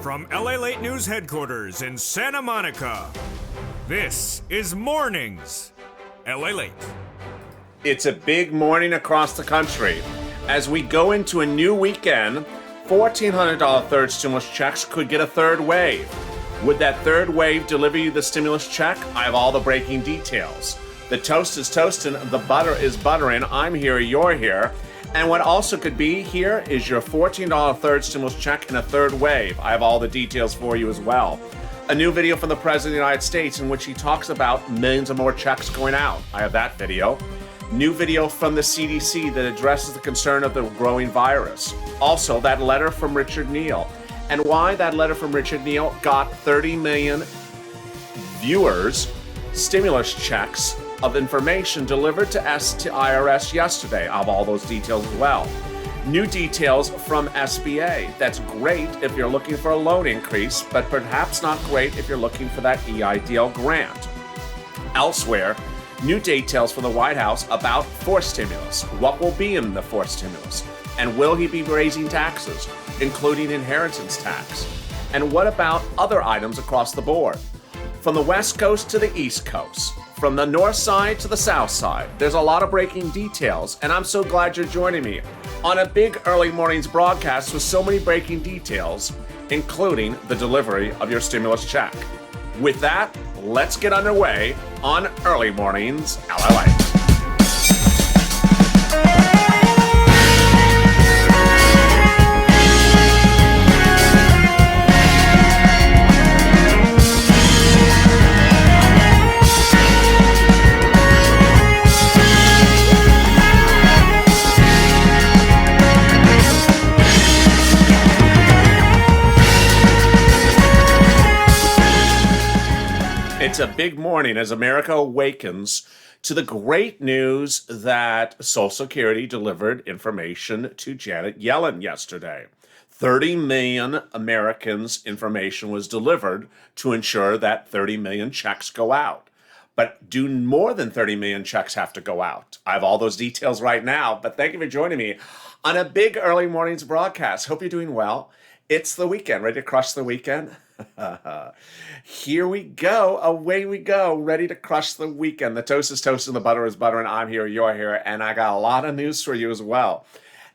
From LALATE News headquarters in Santa Monica, this is Mornings LALATE. It's a big morning across the country. As we go into a new weekend, $1,400 third stimulus checks could get a third wave. Would that third wave deliver you the stimulus check? I have all the breaking details. The toast is toasting, the butter is buttering. I'm here, you're here. And what also could be here is your $14 third stimulus check in a third wave. I have all the details for you as well. A new video from the President of the United States in which he talks about millions of more checks going out. I have that video. New video from the CDC that addresses the concern of the growing virus. Also, that letter from Richard Neal. And why that letter from Richard Neal got 30 million viewers stimulus checks of information delivered to IRS yesterday. I have all those details as well. New details from SBA. That's great if you're looking for a loan increase, but perhaps not great if you're looking for that EIDL grant. Elsewhere, new details from the White House about fourth stimulus. What will be in the fourth stimulus? And will he be raising taxes, including inheritance tax? And what about other items across the board? From the West Coast to the East Coast, from the North Side to the South Side, there's a lot of breaking details, and I'm so glad you're joining me on a big early mornings broadcast with so many breaking details, including the delivery of your stimulus check. With that, let's get underway on Early Mornings LALATE. It's a big morning as America awakens to the great news that Social Security delivered information to Janet Yellen yesterday. 30 million Americans' information was delivered to ensure that 30 million checks go out. But do more than 30 million checks have to go out? I have all those details right now, but thank you for joining me on a big early mornings broadcast. Hope you're doing well. It's the weekend. Ready to crush the weekend? Here we go. Away we go. Ready to crush the weekend. The toast is toast and the butter is butter, and I'm here, you're here, and I got a lot of news for you as well.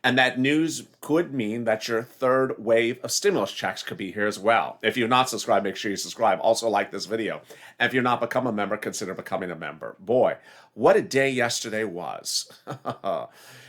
And that news could mean that your third wave of stimulus checks could be here as well. If you're not subscribed, make sure you subscribe. Also like this video. And if you're not become a member, consider becoming a member. Boy, what a day yesterday was.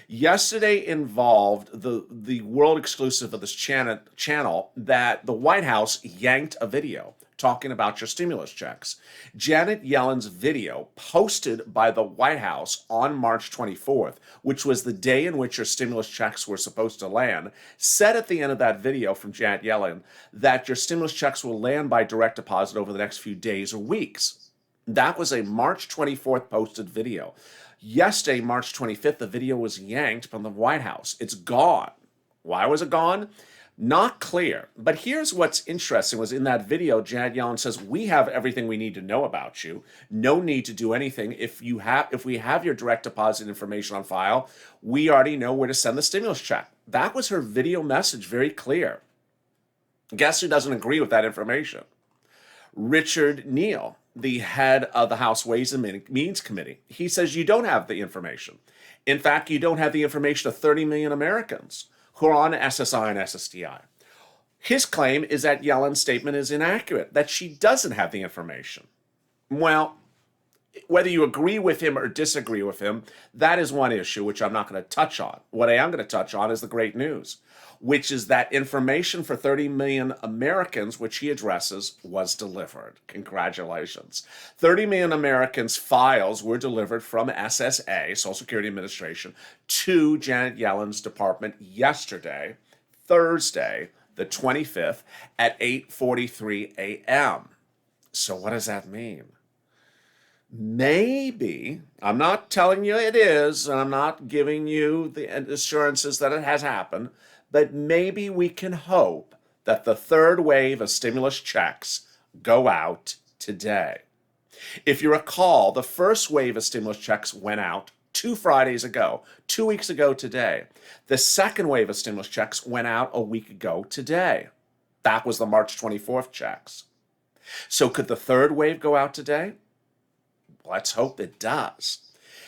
Yesterday involved the world exclusive of this channel that the White House yanked a video talking about your stimulus checks. Janet Yellen's video posted by the White House on March 24th, which was the day in which your stimulus checks were supposed to land, said at the end of that video from Janet Yellen that your stimulus checks will land by direct deposit over the next few days or weeks. That was a March 24th posted video. Yesterday, March 25th, the video was yanked from the White House. It's gone. Why was it gone? Not clear. But here's what's interesting was in that video, Janet Yellen says, we have everything we need to know about you. No need to do anything. If we have your direct deposit information on file, we already know where to send the stimulus check. That was her video message, very clear. Guess who doesn't agree with that information? Richard Neal, the head of the House Ways and Means Committee. He says you don't have the information. In fact, you don't have the information of 30 million Americans who are on SSI and SSDI. His claim is that Yellen's statement is inaccurate, that she doesn't have the information. Well, whether you agree with him or disagree with him, that is one issue which I'm not going to touch on. What I am going to touch on is the great news, which is that information for 30 million Americans, which he addresses, was delivered. Congratulations. 30 million Americans' files were delivered from SSA, Social Security Administration, to Janet Yellen's department yesterday, Thursday, the 25th, at 8:43 a.m. So what does that mean? Maybe, I'm not telling you it is, and I'm not giving you the assurances that it has happened, but maybe we can hope that the third wave of stimulus checks go out today. If you recall, the first wave of stimulus checks went out 2 Fridays ago, 2 weeks ago today. The second wave of stimulus checks went out a week ago today. That was the March 24th checks. So could the third wave go out today? Let's hope it does.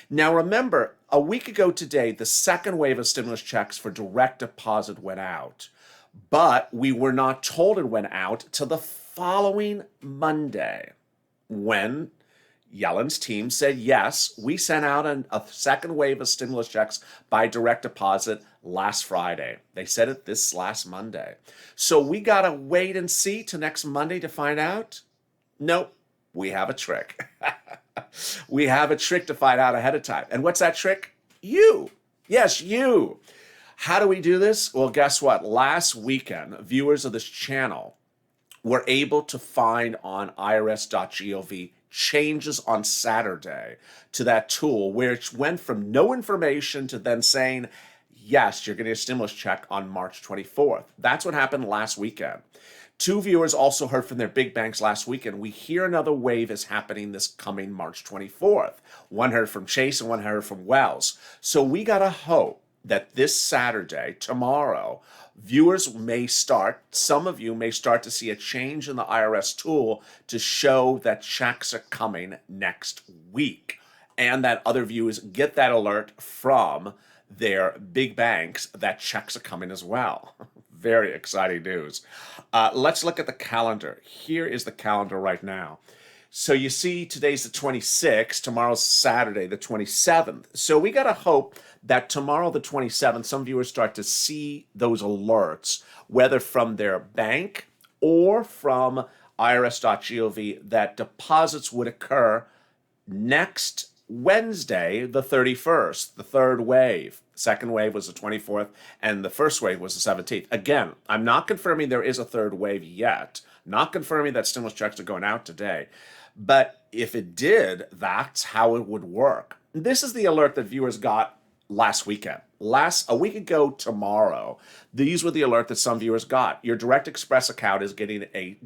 Now remember, a week ago today, the second wave of stimulus checks for direct deposit went out. But we were not told it went out till the following Monday, when Yellen's team said, yes, we sent out a second wave of stimulus checks by direct deposit last Friday. They said it this last Monday. So we got to wait and see till next Monday to find out? Nope, we have a trick. We have a trick to find out ahead of time. And what's that trick? You. Yes, you. How do we do this? Well, guess what? Last weekend, viewers of this channel were able to find on irs.gov changes on Saturday to that tool, which went from no information to then saying, yes, you're getting a stimulus check on March 24th. That's what happened last weekend. Two viewers also heard from their big banks last weekend. We hear another wave is happening this coming March 24th. One heard from Chase and one heard from Wells. So we got to hope that this Saturday, tomorrow, viewers may start, some of you may start to see a change in the IRS tool to show that checks are coming next week, and that other viewers get that alert from their big banks that checks are coming as well. Very exciting news. Let's look at the calendar. Here is the calendar right now. So you see today's the 26th, tomorrow's Saturday, the 27th. So we got to hope that tomorrow, the 27th, some viewers start to see those alerts, whether from their bank or from irs.gov, that deposits would occur next Wednesday, the 31st, the third wave. Second wave was the 24th, and the first wave was the 17th. Again, I'm not confirming there is a third wave yet. Not confirming that stimulus checks are going out today. But if it did, that's how it would work. This is the alert that viewers got last weekend. A week ago tomorrow, these were the alert that some viewers got. Your Direct Express account is getting a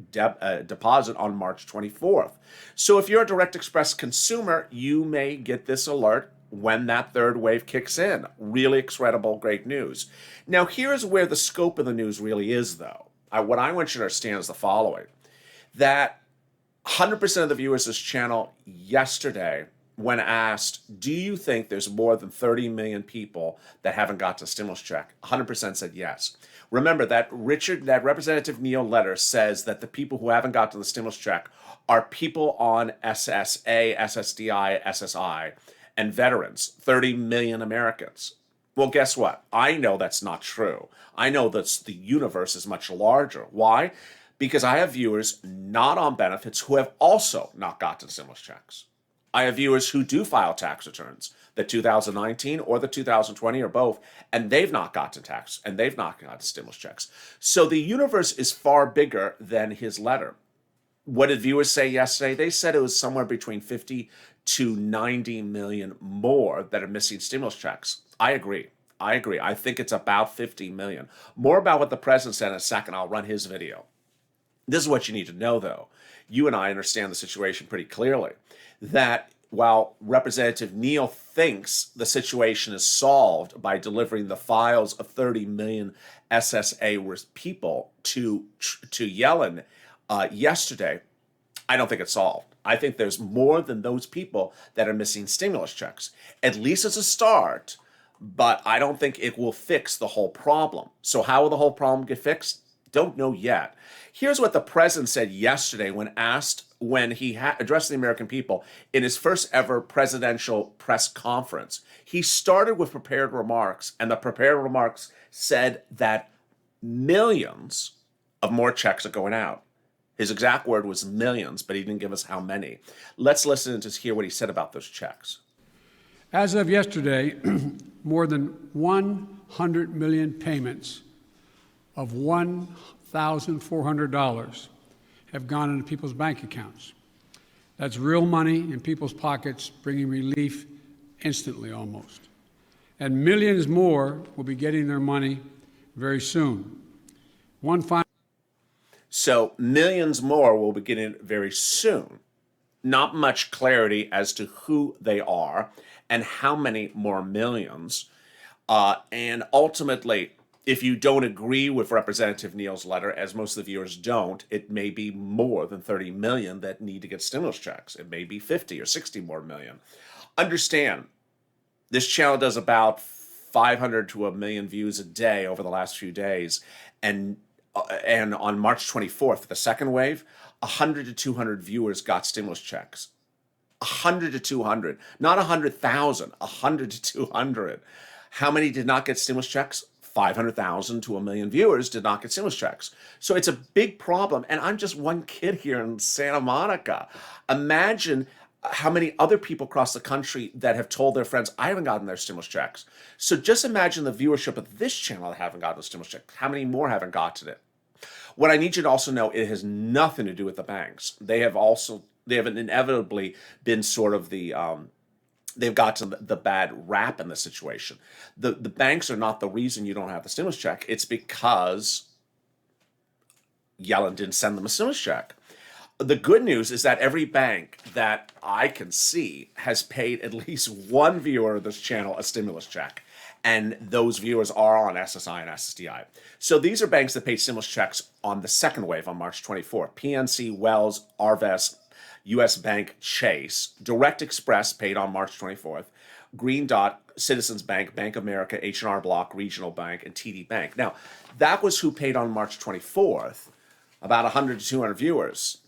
deposit on March 24th. So if you're a Direct Express consumer, you may get this alert when that third wave kicks in. Really incredible, great news. Now, here's where the scope of the news really is, though. What I want you to understand is the following, that 100% of the viewers of this channel yesterday, when asked, do you think there's more than 30 million people that haven't got the stimulus check? 100% said yes. Remember that Representative Neal letter says that the people who haven't got to the stimulus check are people on SSA, SSDI, SSI, and veterans, 30 million Americans. Well, guess what? I know that's not true. I know that the universe is much larger. Why? Because I have viewers not on benefits who have also not gotten stimulus checks. I have viewers who do file tax returns, the 2019 or the 2020 or both, and they've not gotten tax, and they've not gotten stimulus checks. So the universe is far bigger than his letter. What did viewers say yesterday? They said it was somewhere between 50 to 90 million more that are missing stimulus checks. I agree. I think it's about 50 million. More about what the president said in a second. I'll run his video. This is what you need to know, though. You and I understand the situation pretty clearly, that while Representative Neal thinks the situation is solved by delivering the files of 30 million SSA people to Yellen yesterday, I don't think it's solved. I think there's more than those people that are missing stimulus checks. At least it's a start, but I don't think it will fix the whole problem. So how will the whole problem get fixed? Don't know yet. Here's what the president said yesterday when asked, when he addressed the American people in his first ever presidential press conference. He started with prepared remarks, and the prepared remarks said that millions of more checks are going out. His exact word was millions, but he didn't give us how many. Let's listen to hear what he said about those checks. As of yesterday, more than 100 million payments of $1,400 have gone into people's bank accounts. That's real money in people's pockets, bringing relief instantly almost. And millions more will be getting their money very soon. So millions more will be getting it very soon. Not much clarity as to who they are and how many more millions. And ultimately, If you don't agree with Representative Neal's letter, as most of the viewers don't, it may be more than 30 million that need to get stimulus checks. It may be 50 or 60 more million. Understand, this channel does about 500 to a million views a day over the last few days. And on March 24th, the second wave, 100 to 200 viewers got stimulus checks. 100 to 200, not 100,000, 100 to 200. How many did not get stimulus checks? 500,000 to a million viewers did not get stimulus checks. So it's a big problem. And I'm just one kid here in Santa Monica. Imagine how many other people across the country that have told their friends, I haven't gotten their stimulus checks. So just imagine the viewership of this channel that haven't gotten the stimulus check. How many more haven't gotten it? What I need you to also know, it has nothing to do with the banks. They have inevitably been sort of they've gotten the bad rap in this situation. The banks are not the reason you don't have the stimulus check. It's because Yellen didn't send them a stimulus check. The good news is that every bank that I can see has paid at least one viewer of this channel a stimulus check. And those viewers are on SSI and SSDI. So these are banks that paid stimulus checks on the second wave on March 24th. PNC, Wells, Arvest, U.S. Bank, Chase, Direct Express paid on March 24th, Green Dot, Citizens Bank, Bank of America, H&R Block, Regional Bank, and TD Bank. Now, that was who paid on March 24th, about 100 to 200 viewers,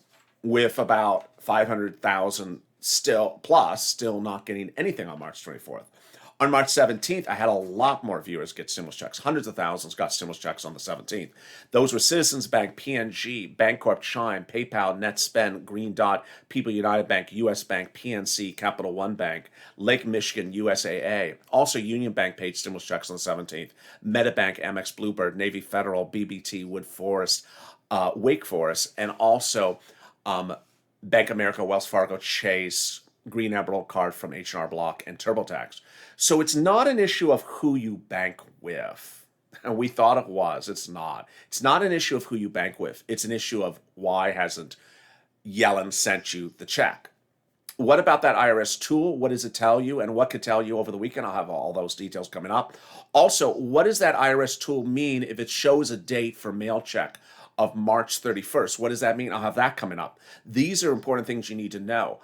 with about 500,000 still not getting anything on March 24th. On March 17th, I had a lot more viewers get stimulus checks. Hundreds of thousands got stimulus checks on the 17th. Those were Citizens Bank, PNG, Bancorp, Chime, PayPal, NetSpend, Green Dot, People United Bank, U.S. Bank, PNC, Capital One Bank, Lake Michigan, USAA. Also, Union Bank paid stimulus checks on the 17th. MetaBank, Amex, Bluebird, Navy Federal, BBT, Wood Forest, Wake Forest, and also Bank of America, Wells Fargo, Chase, Green Emerald Card from H&R Block, and TurboTax. So it's not an issue of who you bank with. And we thought it was. It's not. It's not an issue of who you bank with. It's an issue of why hasn't Yellen sent you the check. What about that IRS tool? What does it tell you? And what could tell you over the weekend? I'll have all those details coming up. Also, what does that IRS tool mean if it shows a date for mail check of March 31st? What does that mean? I'll have that coming up. These are important things you need to know.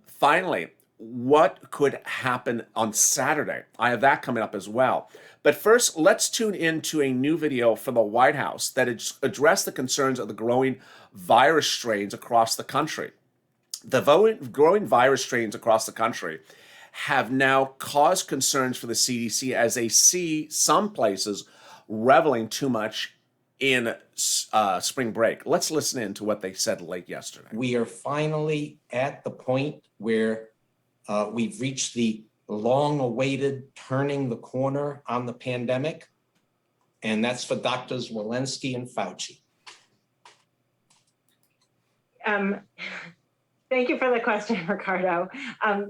Finally, what could happen on Saturday? I have that coming up as well. But first, let's tune into a new video from the White House that addressed the concerns of the growing virus strains across the country. The growing virus strains across the country have now caused concerns for the CDC as they see some places reveling too much in spring break. Let's listen in to what they said late yesterday. We are finally at the point where we've reached the long-awaited turning the corner on the pandemic, and that's for Doctors Walensky and Fauci. Thank you for the question, Ricardo.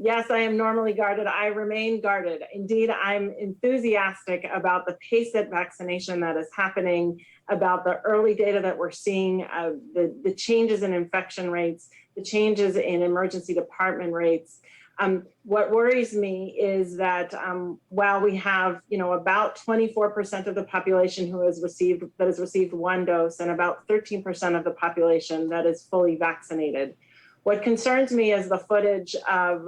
Yes, I am normally guarded. I remain guarded. Indeed, I'm enthusiastic about the pace of vaccination that is happening, about the early data that we're seeing, the changes in infection rates, the changes in emergency department rates. What worries me is that while we have, about 24% of the population who has received one dose and about 13% of the population that is fully vaccinated. What concerns me is the footage of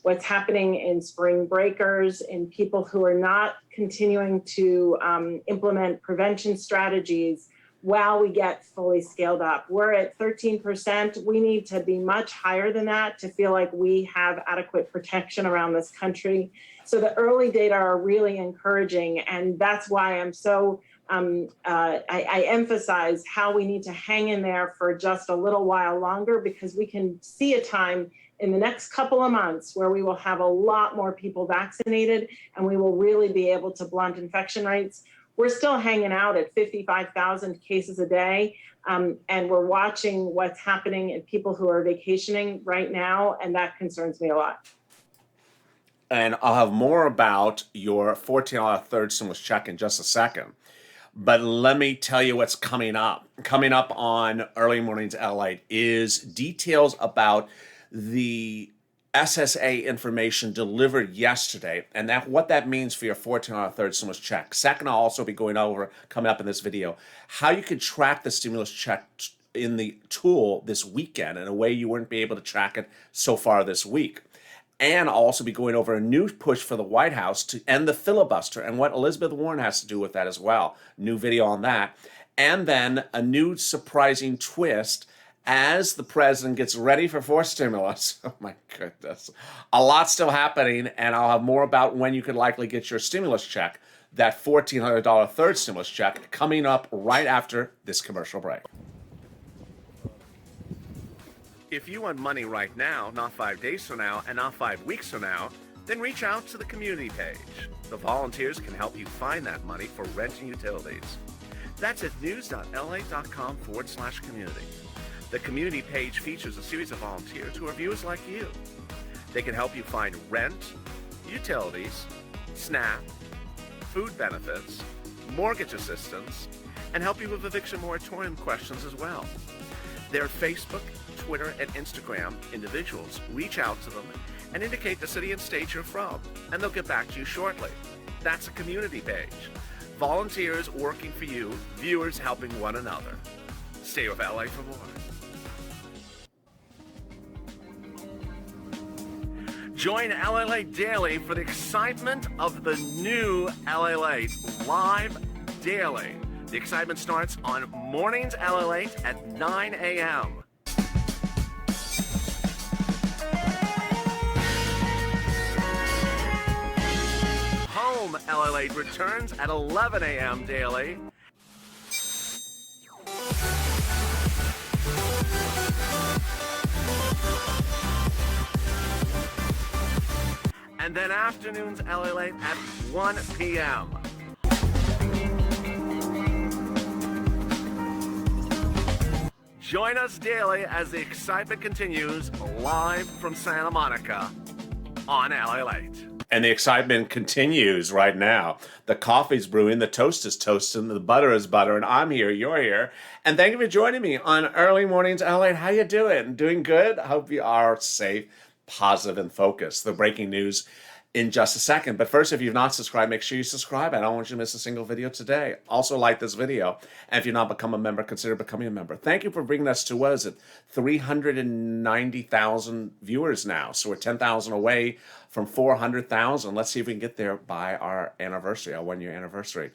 what's happening in spring breakers, in people who are not continuing to implement prevention strategies while we get fully scaled up. We're at 13%. We need to be much higher than that to feel like we have adequate protection around this country. So the early data are really encouraging, and that's why I'm so I emphasize how we need to hang in there for just a little while longer, because we can see a time in the next couple of months where we will have a lot more people vaccinated and we will really be able to blunt infection rates. We're still hanging out at 55,000 cases a day, and we're watching what's happening in people who are vacationing right now, and that concerns me a lot. And I'll have more about your $14 third stimulus check in just a second. But let me tell you what's coming up. Coming up on Early Mornings LALATE is details about the SSA information delivered yesterday, and what that means for your $14 third stimulus check. Second, I'll also be going over, coming up in this video, how you can track the stimulus check in the tool this weekend in a way you wouldn't be able to track it so far this week. And I'll also be going over a new push for the White House to end the filibuster and what Elizabeth Warren has to do with that as well. New video on that. And then a new surprising twist as the president gets ready for forced stimulus. Oh my goodness. A lot still happening, and I'll have more about when you could likely get your stimulus check, that $1,400 third stimulus check, coming up right after this commercial break. If you want money right now, not 5 days from now, and not 5 weeks from now, then reach out to the community page. The volunteers can help you find that money for rent and utilities. That's at news.lalate.com/community. The community page features a series of volunteers who are viewers like you. They can help you find rent, utilities, SNAP, food benefits, mortgage assistance, and help you with eviction moratorium questions as well. Their Facebook, Twitter, and Instagram individuals reach out to them and indicate the city and state you're from, and they'll get back to you shortly. That's a community page. Volunteers working for you, viewers helping one another. Stay with LA for more. Join LALATE Daily for the excitement of the new LALATE live daily. The excitement starts on Mornings LALATE at 9 a.m. Home LALATE returns at 11 a.m. daily. And then afternoons LALATE at 1 p.m. Join us daily as the excitement continues live from Santa Monica on LALATE. And the excitement continues right now. The coffee's brewing, the toast is toasting, the butter is buttering. I'm here, you're here. And thank you for joining me on Early Mornings LALATE. How you doing? Doing good? I hope you are safe, positive, and focused. The breaking news in just a second. But first, if you've not subscribed, make sure you subscribe. I don't want you to miss a single video today. Also, like this video. And if you've not become a member, consider becoming a member. Thank you for bringing us to, what is it, 390,000 viewers now. So we're 10,000 away from 400,000. Let's see if we can get there by our anniversary, our 1-year anniversary.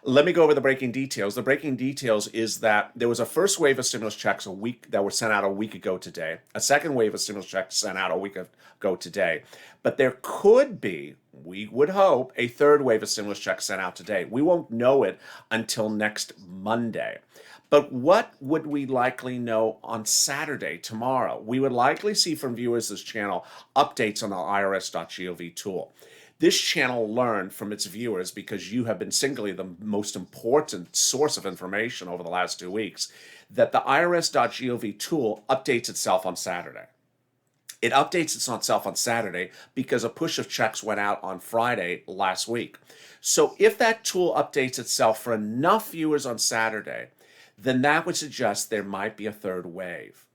Let me go over the breaking details. The breaking details is that there was a first wave of stimulus checks that were sent out a week ago today. A second wave of stimulus checks sent out a week ago today. But there could be, we would hope, a third wave of stimulus checks sent out today. We won't know it until next Monday. But what would we likely know on Saturday, tomorrow? We would likely see from viewers of this channel updates on the irs.gov tool. This channel learned from its viewers, because you have been singularly the most important source of information over the last 2 weeks, that the irs.gov tool updates itself on Saturday. It updates itself on Saturday because a push of checks went out on Friday last week. So if that tool updates itself for enough viewers on Saturday, then that would suggest there might be a third wave.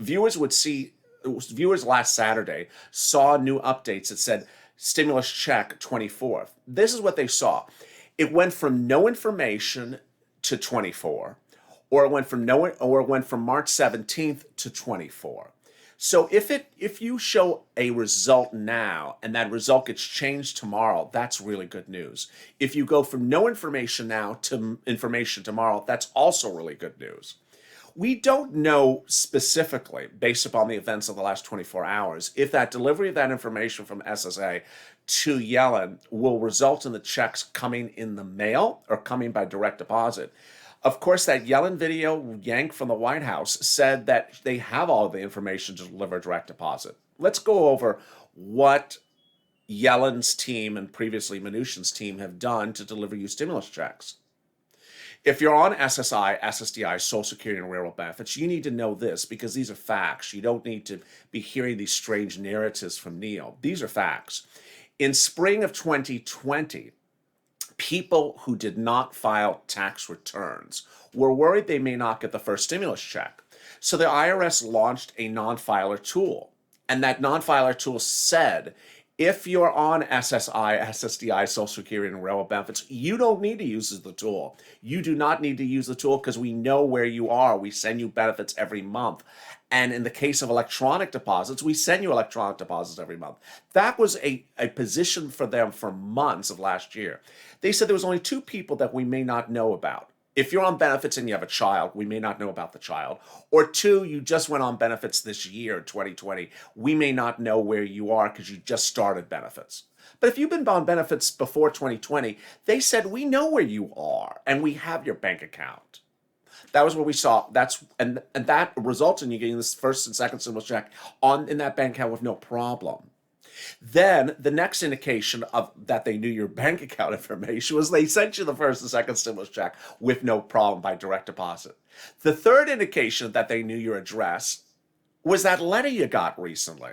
Viewers last Saturday saw new updates that said stimulus check 24th. This is what they saw. It went from no information to 24, or it went from March 17th to 24. So if you show a result now and that result gets changed tomorrow, that's really good news. If you go from no information now to information tomorrow, that's also really good news. We don't know specifically, based upon the events of the last 24 hours, if that delivery of that information from SSA to Yellen will result in the checks coming in the mail or coming by direct deposit. Of course, that Yellen video yanked from the White House said that they have all the information to deliver direct deposit. Let's go over what Yellen's team and previously Mnuchin's team have done to deliver you stimulus checks. If you're on SSI, SSDI, Social Security, and Railroad benefits, you need to know this, because these are facts. You don't need to be hearing these strange narratives from Neil. These are facts. In spring of 2020, people who did not file tax returns were worried they may not get the first stimulus check. So the IRS launched a non-filer tool. And that non-filer tool said, if you're on SSI, SSDI, Social Security, and railroad benefits, you don't need to use the tool. You do not need to use the tool because we know where you are. We send you benefits every month. And in the case of electronic deposits, we send you electronic deposits every month. That was a position for them for months of last year. They said there was only 2 people that we may not know about. If you're on benefits and you have a child, we may not know about the child. Or 2, you just went on benefits this year, 2020. We may not know where you are because you just started benefits. But if you've been on benefits before 2020, they said, we know where you are and we have your bank account. That was what we saw. And that results in you getting this first and second stimulus check in that bank account with no problem. Then the next indication of that they knew your bank account information was they sent you the first and second stimulus check with no problem by direct deposit. The third indication that they knew your address was that letter you got recently.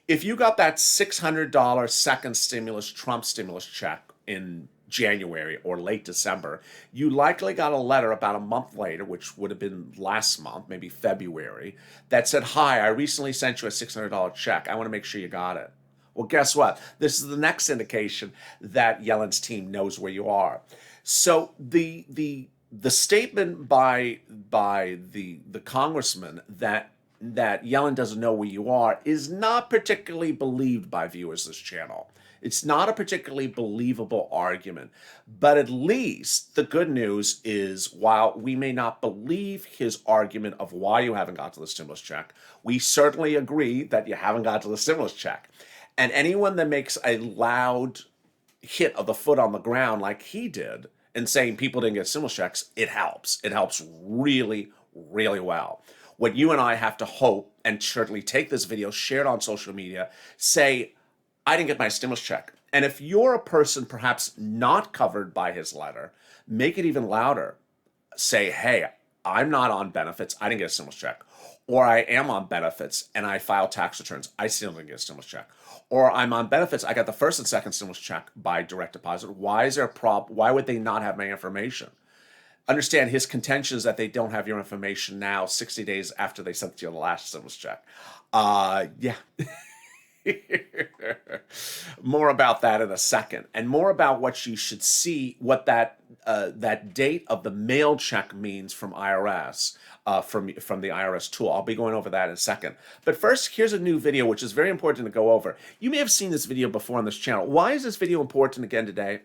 If you got that $600 second stimulus, Trump stimulus check in January or late December, you likely got a letter about a month later, which would have been last month, maybe February, that said, hi, I recently sent you a $600 check. I want to make sure you got it. Well, guess what? This is the next indication that Yellen's team knows where you are. So the statement by the congressman that Yellen doesn't know where you are is not particularly believed by viewers of this channel. It's not a particularly believable argument. But at least the good news is, while we may not believe his argument of why you haven't got to the stimulus check, we certainly agree that you haven't got to the stimulus check. And anyone that makes a loud hit of the foot on the ground like he did and saying people didn't get stimulus checks, it helps. It helps really, really well. What you and I have to hope, and certainly take this video, share it on social media, say, I didn't get my stimulus check. And if you're a person perhaps not covered by his letter, make it even louder. Say, hey, I'm not on benefits. I didn't get a stimulus check. Or I am on benefits and I file tax returns. I still didn't get a stimulus check. Or I'm on benefits. I got the first and second stimulus check by direct deposit. Why is there a problem? Why would they not have my information? Understand his contention is that they don't have your information now, 60 days after they sent you the last stimulus check. Yeah. More about that in a second, and more about what you should see, what that date of the mail check means from IRS, from the IRS tool. I'll be going over that in a second. But first, here's a new video which is very important to go over. You may have seen this video before on this channel. Why is this video important again today?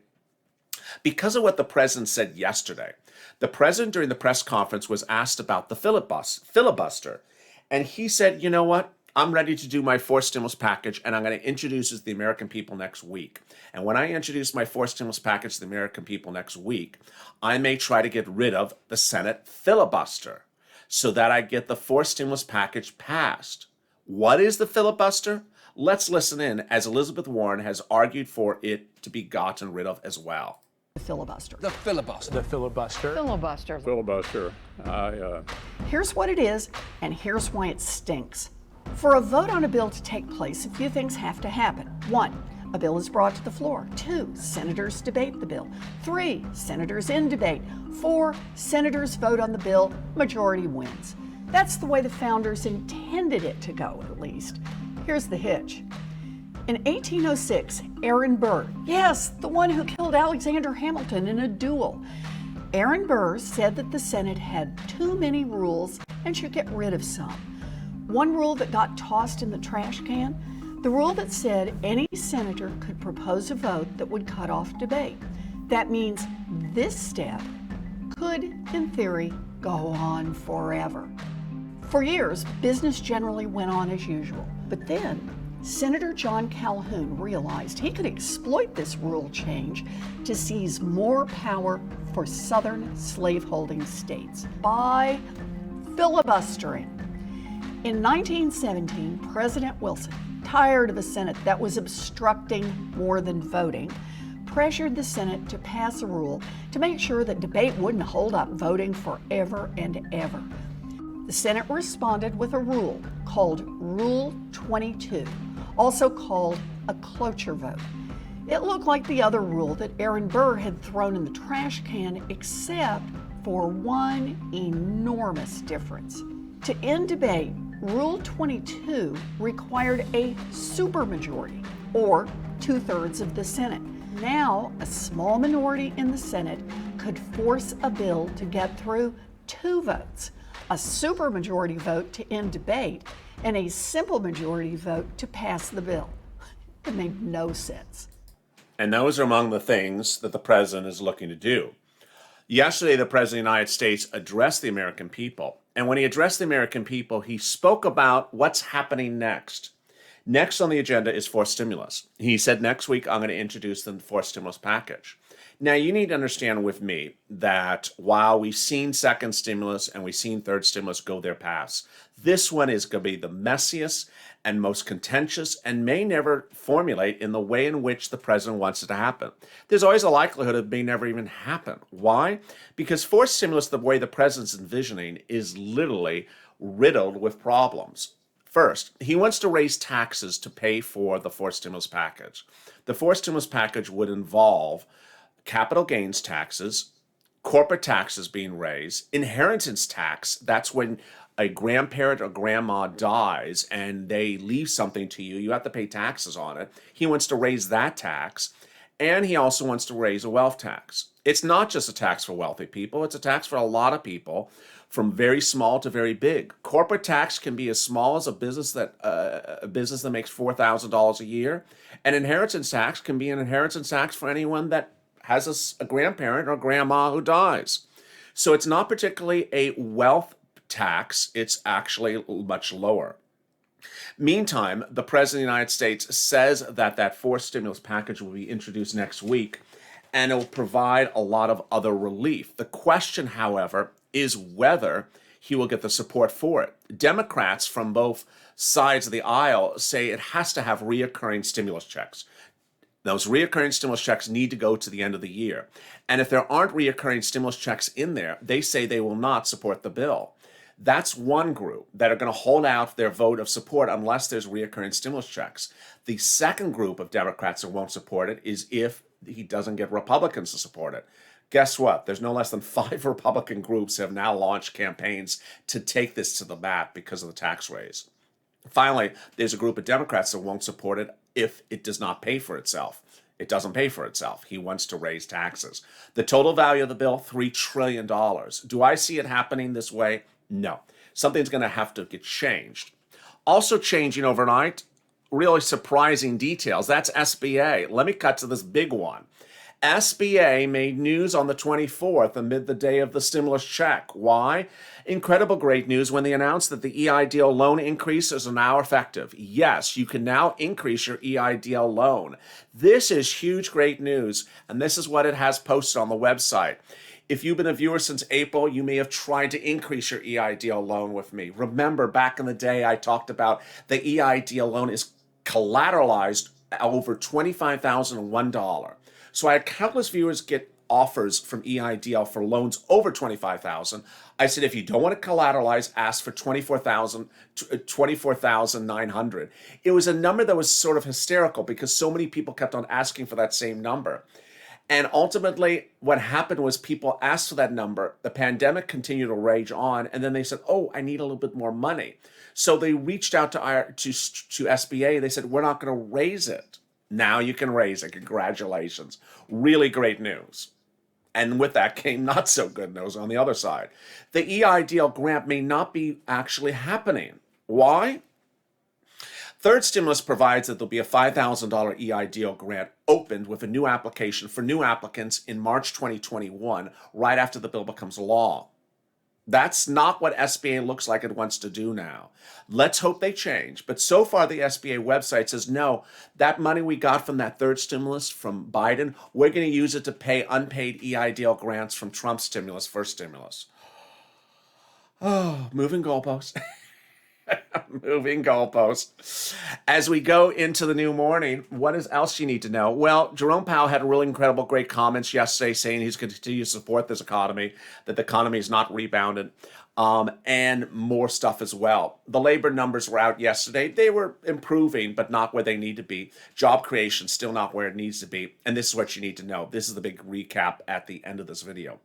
Because of what the president said yesterday. The president during the press conference was asked about the filibuster, and he said, you know what? I'm ready to do my fourth stimulus package, and I'm going to introduce it to the American people next week. And when I introduce my fourth stimulus package to the American people next week, I may try to get rid of the Senate filibuster so that I get the fourth stimulus package passed. What is the filibuster? Let's listen in as Elizabeth Warren has argued for it to be gotten rid of as well. The filibuster. The filibuster. The filibuster. Filibuster. Filibuster. Here's what it is, and here's why it stinks. For a vote on a bill to take place, a few things have to happen. 1, a bill is brought to the floor. 2, senators debate the bill. 3, senators in debate. 4, senators vote on the bill. Majority wins. That's the way the founders intended it to go, at least. Here's the hitch. In 1806, Aaron Burr, yes, the one who killed Alexander Hamilton in a duel, Aaron Burr said that the Senate had too many rules and should get rid of some. One rule that got tossed in the trash can, the rule that said any senator could propose a vote that would cut off debate. That means this step could, in theory, go on forever. For years, business generally went on as usual. But then, Senator John Calhoun realized he could exploit this rule change to seize more power for Southern slaveholding states by filibustering. In 1917, President Wilson, tired of a Senate that was obstructing more than voting, pressured the Senate to pass a rule to make sure that debate wouldn't hold up voting forever and ever. The Senate responded with a rule called Rule 22, also called a cloture vote. It looked like the other rule that Aaron Burr had thrown in the trash can, except for one enormous difference. To end debate, Rule 22 required a supermajority, or 2/3 of the Senate. Now, a small minority in the Senate could force a bill to get through 2 votes, a supermajority vote to end debate, and a simple majority vote to pass the bill. It made no sense. And those are among the things that the president is looking to do. Yesterday, the president of the United States addressed the American people. And when he addressed the American people, he spoke about what's happening next. Next on the agenda is forced stimulus. He said, next week, I'm going to introduce the forced stimulus package. Now, you need to understand with me that while we've seen second stimulus and we've seen third stimulus go their paths, this one is going to be the messiest and most contentious and may never formulate in the way in which the president wants it to happen. There's always a likelihood it may never even happen. Why? Because forced stimulus, the way the president's envisioning, is literally riddled with problems. First, he wants to raise taxes to pay for the forced stimulus package. The forced stimulus package would involve capital gains taxes, corporate taxes being raised, inheritance tax. That's when a grandparent or grandma dies and they leave something to you. You have to pay taxes on it. He wants to raise that tax. And he also wants to raise a wealth tax. It's not just a tax for wealthy people. It's a tax for a lot of people, from very small to very big. Corporate tax can be as small as a business that makes $4,000 a year. And inheritance tax can be an inheritance tax for anyone that has a grandparent or grandma who dies. So it's not particularly a wealth tax. It's actually much lower. Meantime, the President of the United States says that that forced stimulus package will be introduced next week, and it will provide a lot of other relief. The question, however, is whether he will get the support for it. Democrats from both sides of the aisle say it has to have reoccurring stimulus checks. Those reoccurring stimulus checks need to go to the end of the year. And if there aren't reoccurring stimulus checks in there, they say they will not support the bill. That's one group that are going to hold out their vote of support unless there's reoccurring stimulus checks. The second group of Democrats that won't support it is if he doesn't get Republicans to support it. Guess what? There's no less than 5 Republican groups have now launched campaigns to take this to the mat because of the tax raise. Finally, there's a group of Democrats that won't support it if it does not pay for itself. It doesn't pay for itself. He wants to raise taxes. The total value of the bill, $3 trillion. Do I see it happening this way? No. Something's going to have to get changed. Also changing overnight, really surprising details. That's SBA. Let me cut to this big one. SBA made news on the 24th amid the day of the stimulus check. Why? Incredible great news when they announced that the EIDL loan increases are now effective. Yes, you can now increase your EIDL loan. This is huge, great news, and this is what it has posted on the website. If you've been a viewer since April, you may have tried to increase your EIDL loan with me. Remember, back in the day, I talked about the EIDL loan is collateralized over $25,001. So I had countless viewers get offers from EIDL for loans over $25,000. I said, if you don't want to collateralize, ask for $24,900. It was a number that was sort of hysterical because so many people kept on asking for that same number. And ultimately, what happened was people asked for that number. The pandemic continued to rage on, and then they said, "Oh, I need a little bit more money." So they reached out to SBA. They said, "We're not going to raise it." Now you can raise it. Congratulations. Really great news. And with that came not so good news on the other side. The EIDL grant may not be actually happening. Why? Third stimulus provides that there'll be a $5,000 EIDL grant opened with a new application for new applicants in March 2021, right after the bill becomes law. That's not what SBA looks like it wants to do now. Let's hope they change. But so far, the SBA website says, no, that money we got from that third stimulus from Biden, we're going to use it to pay unpaid EIDL grants from Trump's stimulus, first stimulus. Oh, moving goalposts. Moving goalposts. As we go into the new morning, what else you need to know? Well, Jerome Powell had really incredible, great comments yesterday saying he's going to continue to support this economy, that the economy is not rebounded, and more stuff as well. The labor numbers were out yesterday. They were improving, but not where they need to be. Job creation still not where it needs to be. And this is what you need to know. This is the big recap at the end of this video.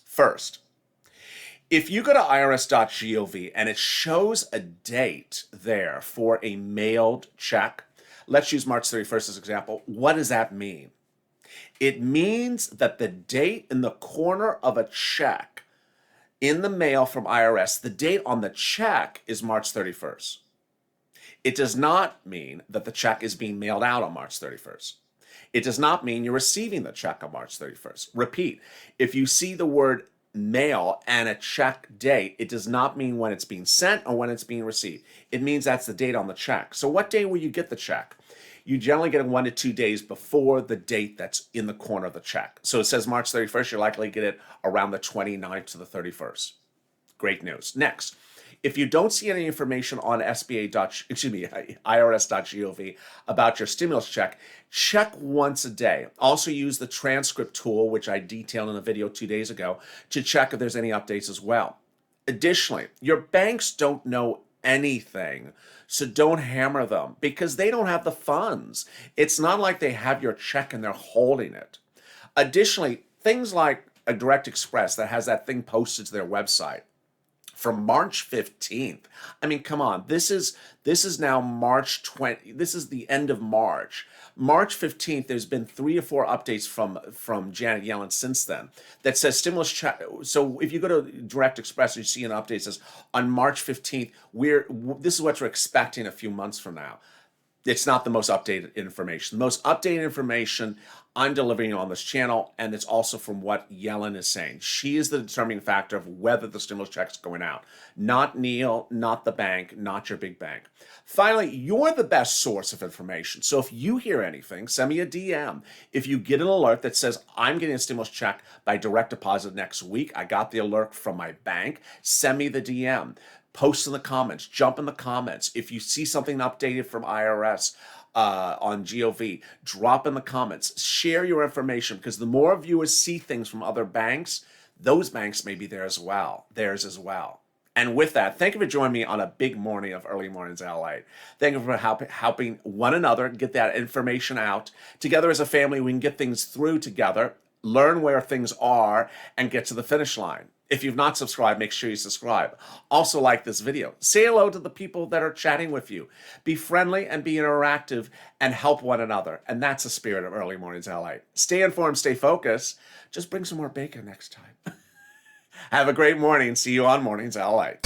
First, If you go to irs.gov and it shows a date there for a mailed check, let's use March 31st as an example. What does that mean? It means that the date in the corner of a check in the mail from IRS, the date on the check is March 31st. It does not mean that the check is being mailed out on March 31st. It does not mean you're receiving the check on March 31st. Repeat, if you see the word mail and a check date, it does not mean when it's being sent or when it's being received. It means that's the date on the check. So what day will you get the check? You generally get it 1 to 2 days before the date that's in the corner of the check. So it says March 31st, you're likely to get it around the 29th to the 31st. Great news. Next, if you don't see any information on irs.gov about your stimulus check, check once a day. Also use the transcript tool, which I detailed in a video 2 days ago, to check if there's any updates as well. Additionally, your banks don't know anything, so don't hammer them because they don't have the funds. It's not like they have your check and they're holding it. Additionally, things like a Direct Express that has that thing posted to their website from March 15th. I mean, come on, this is now March 20, this is the end of March. March 15th, there's been 3 or 4 updates from Janet Yellen since then that says stimulus check. So if you go to Direct Express, you see an update that says on March 15th, this is what you're expecting a few months from now. It's not the most updated information. The most updated information I'm delivering on this channel, and it's also from what Yellen is saying. She is the determining factor of whether the stimulus check is going out. Not Neil, not the bank, not your big bank. Finally, you're the best source of information. So if you hear anything, send me a DM. If you get an alert that says, I'm getting a stimulus check by direct deposit next week, I got the alert from my bank, send me the DM. Post in the comments, jump in the comments. If you see something updated from IRS on GOV, drop in the comments. Share your information because the more viewers see things from other banks, those banks may be there as well, theirs as well. And with that, thank you for joining me on a big morning of Early Mornings LA. Thank you for helping one another get that information out. Together as a family, we can get things through together, learn where things are, and get to the finish line. If you've not subscribed, make sure you subscribe. Also like this video. Say hello to the people that are chatting with you. Be friendly and be interactive and help one another. And that's the spirit of Early Mornings LA. Stay informed, stay focused. Just bring some more bacon next time. Have a great morning. See you on Mornings LA.